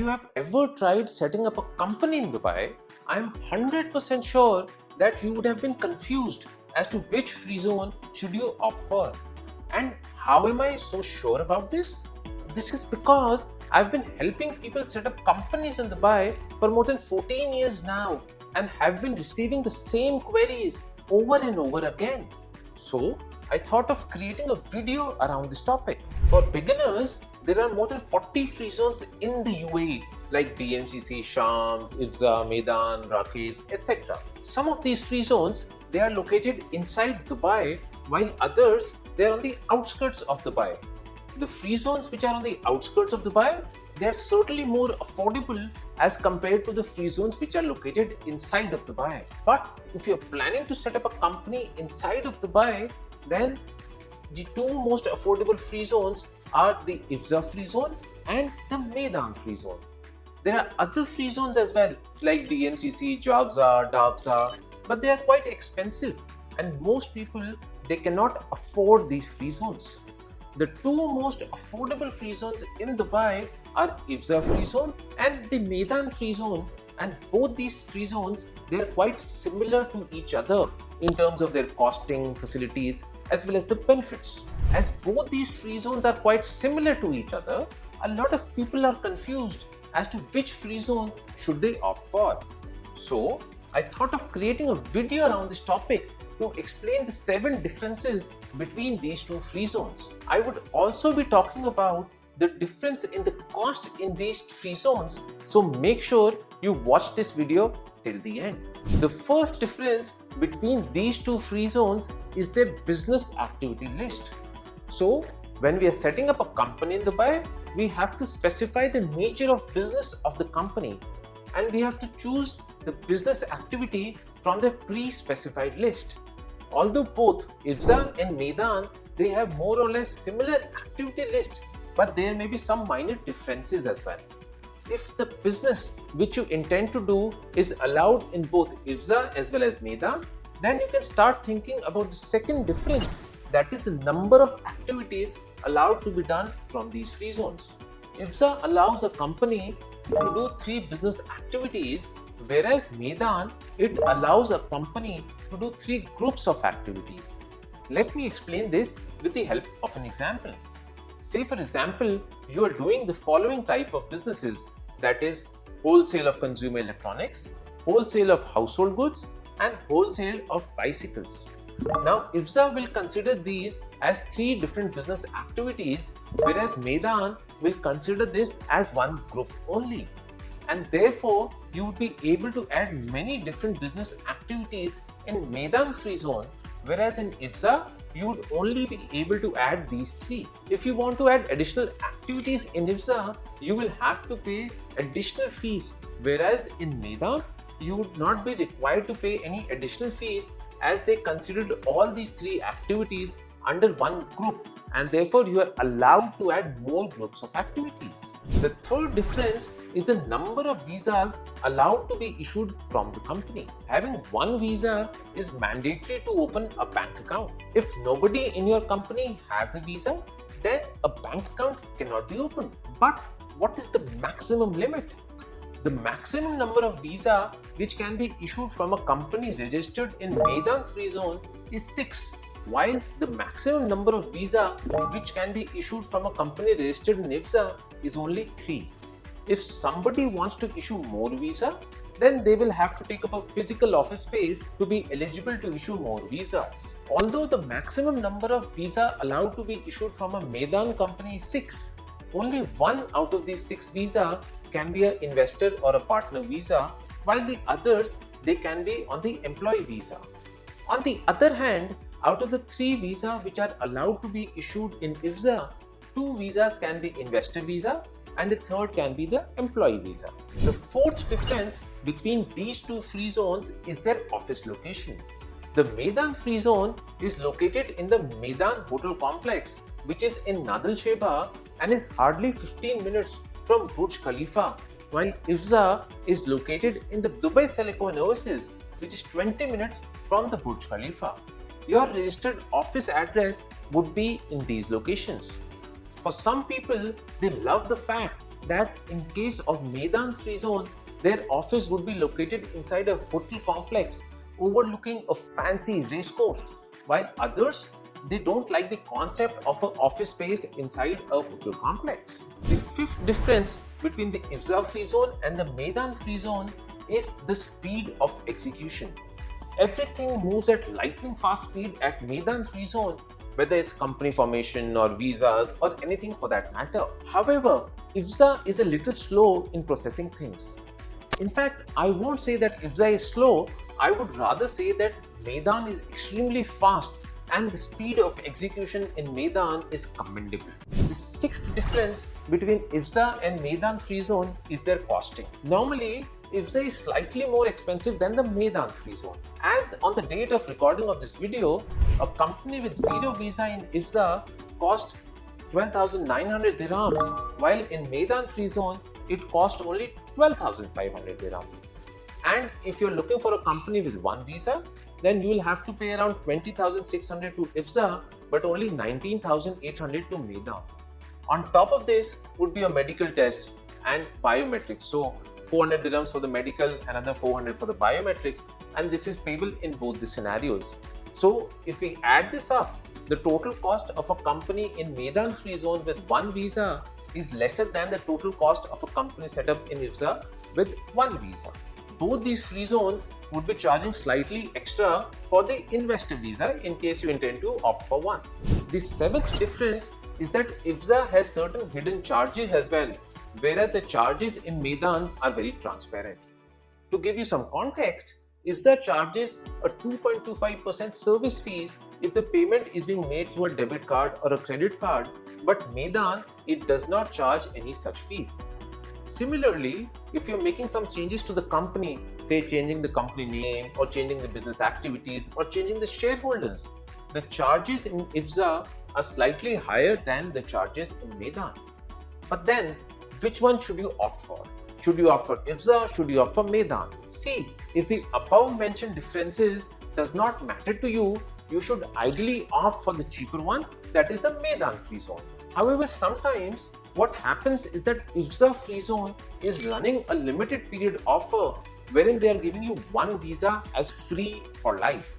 If you have ever tried setting up a company in Dubai, I am 100% sure that you would have been confused as to which free zone should you opt for. And how am I so sure about this? This is because I've been helping people set up companies in Dubai for more than 14 years now and have been receiving the same queries over and over again. So I thought of creating a video around this topic. For beginners, there are more than 40 free zones in the UAE like DMCC, Shams, Ifza, Meydan, Rakesh, etc. Some of these free zones, they are located inside Dubai, while others, they are on the outskirts of Dubai. The free zones which are on the outskirts of Dubai, they are certainly more affordable as compared to the free zones which are located inside of Dubai. But if you're planning to set up a company inside of Dubai, then the two most affordable free zones are the Ifza Freezone and the Meydan Freezone. There are other free zones as well like DMCC, Jabza, Dabza, but they are quite expensive and most people, they cannot afford these free zones. The two most affordable free zones in Dubai are Ifza Freezone and the Meydan Freezone, and both these free zones, they are quite similar to each other in terms of their costing, facilities as well as the benefits. As both these free zones are quite similar to each other, a lot of people are confused as to which free zone should they opt for. So I thought of creating a video around this topic to explain the 7 differences between these two free zones. I would also be talking about the difference in the cost in these free zones, so make sure you watch this video till the end. The first difference between these two free zones is their business activity list. So when we are setting up a company in Dubai, we have to specify the nature of business of the company and we have to choose the business activity from the pre-specified list. Although both Ifza and Meydan, they have more or less similar activity list, but there may be some minor differences as well. If the business which you intend to do is allowed in both Ifza as well as Meydan, then you can start thinking about the second difference, that is the number of activities allowed to be done from these free zones. Ifza allows a company to do 3 business activities, whereas Meydan, it allows a company to do 3 groups of activities. Let me explain this with the help of an example. Say for example, you are doing the following type of businesses, that is wholesale of consumer electronics, wholesale of household goods and wholesale of bicycles. Now Ifza will consider these as 3 different business activities, whereas Meydan will consider this as one group only. And therefore, you would be able to add many different business activities in Meydan Free Zone, whereas in Ifza, you would only be able to add these 3. If you want to add additional activities in Ifza, you will have to pay additional fees, whereas in Meydan, you would not be required to pay any additional fees as they considered all these 3 activities under one group, and therefore you are allowed to add more groups of activities. The third difference is the number of visas allowed to be issued from the company. Having one visa is mandatory to open a bank account. If nobody in your company has a visa, then a bank account cannot be opened. But what is the maximum limit? The maximum number of visa which can be issued from a company registered in Meydan Free Zone is 6. While the maximum number of visa which can be issued from a company registered in Ifza is only 3. If somebody wants to issue more visa, then they will have to take up a physical office space to be eligible to issue more visas. Although the maximum number of visa allowed to be issued from a Meydan company is 6, only 1 out of these 6 visa can be an investor or a partner visa, while the others, they can be on the employee visa. On the other hand, out of the 3 visas which are allowed to be issued in Ifza, 2 visas can be investor visa and the third can be the employee visa. The fourth difference between these two free zones is their office location. The Meydan Free Zone is located in the Meydan Hotel Complex, which is in Nadal Sheba and is hardly 15 minutes from Burj Khalifa, while Ifza is located in the Dubai Silicon Oasis, which is 20 minutes from the Burj Khalifa. Your registered office address would be in these locations. For some people, they love the fact that in case of Meydan Freezone, their office would be located inside a hotel complex overlooking a fancy racecourse, while others, they don't like the concept of an office space inside a hotel complex. The fifth difference between the Ifza Freezone and the Meydan Freezone is the speed of execution. Everything moves at lightning fast speed at Meydan Freezone, whether it's company formation or visas or anything for that matter. However, Ifza is a little slow in processing things. In fact, I won't say that Ifza is slow, I would rather say that Meydan is extremely fast and the speed of execution in Meydan is commendable. The sixth difference between Ifza and Meydan Freezone is their costing. Normally, Ifza is slightly more expensive than the Meydan Freezone. As on the date of recording of this video, a company with zero visa in Ifza cost 12,900 dirhams, while in Meydan Freezone, it cost only 12,500 dirhams. And if you're looking for a company with one visa, then you will have to pay around 20,600 to Ifza, but only 19,800 to Meydan. On top of this would be a medical test and biometrics. So 400 dirhams for the medical and another 400 for the biometrics, and this is payable in both the scenarios. So if we add this up, the total cost of a company in Meydan Freezone with one visa is lesser than the total cost of a company set up in Ifza with one visa. Both these free zones would be charging slightly extra for the investor visa in case you intend to opt for one. The seventh difference is that Ifza has certain hidden charges as well, whereas the charges in Meydan are very transparent. To give you some context, Ifza charges a 2.25% service fees if the payment is being made through a debit card or a credit card, but Meydan, it does not charge any such fees. Similarly, if you're making some changes to the company, say changing the company name or changing the business activities or changing the shareholders, the charges in Ifza are slightly higher than the charges in Meydan. But then, which one should you opt for? Should you opt for Ifza? Should you opt for Meydan? See, if the above mentioned differences does not matter to you, you should ideally opt for the cheaper one, that is the Meydan Freezone. However, sometimes what happens is that Ifza Freezone is running a limited period offer wherein they are giving you one visa as free for life.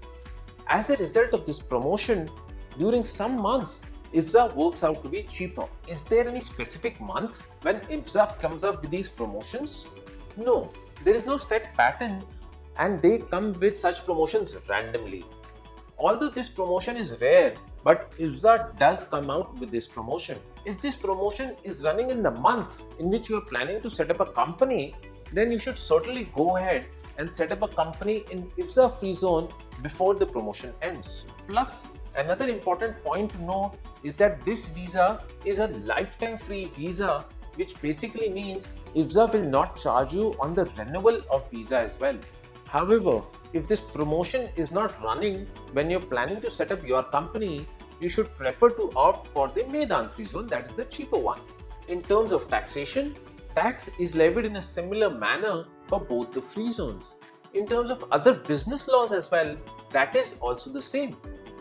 As a result of this promotion, during some months, Ifza works out to be cheaper. Is there any specific month when Ifza comes up with these promotions? No, there is no set pattern and they come with such promotions randomly. Although this promotion is rare, but Ifza does come out with this promotion. If this promotion is running in the month in which you are planning to set up a company, then you should certainly go ahead and set up a company in Ifza Freezone before the promotion ends. Plus, another important point to note is that this visa is a lifetime free visa, which basically means Ifza will not charge you on the renewal of visa as well. However, if this promotion is not running when you're planning to set up your company, you should prefer to opt for the Meydan Freezone, that is the cheaper one. In terms of taxation, tax is levied in a similar manner for both the free zones. In terms of other business laws as well, that is also the same.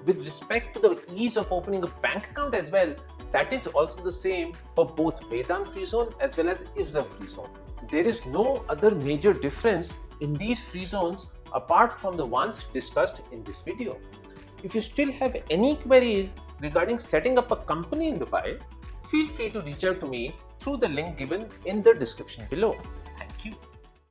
With respect to the ease of opening a bank account as well, that is also the same for both Meydan Freezone as well as Ifza Freezone. There is no other major difference in these free zones apart from the ones discussed in this video. If you still have any queries regarding setting up a company in Dubai, feel free to reach out to me through the link given in the description below.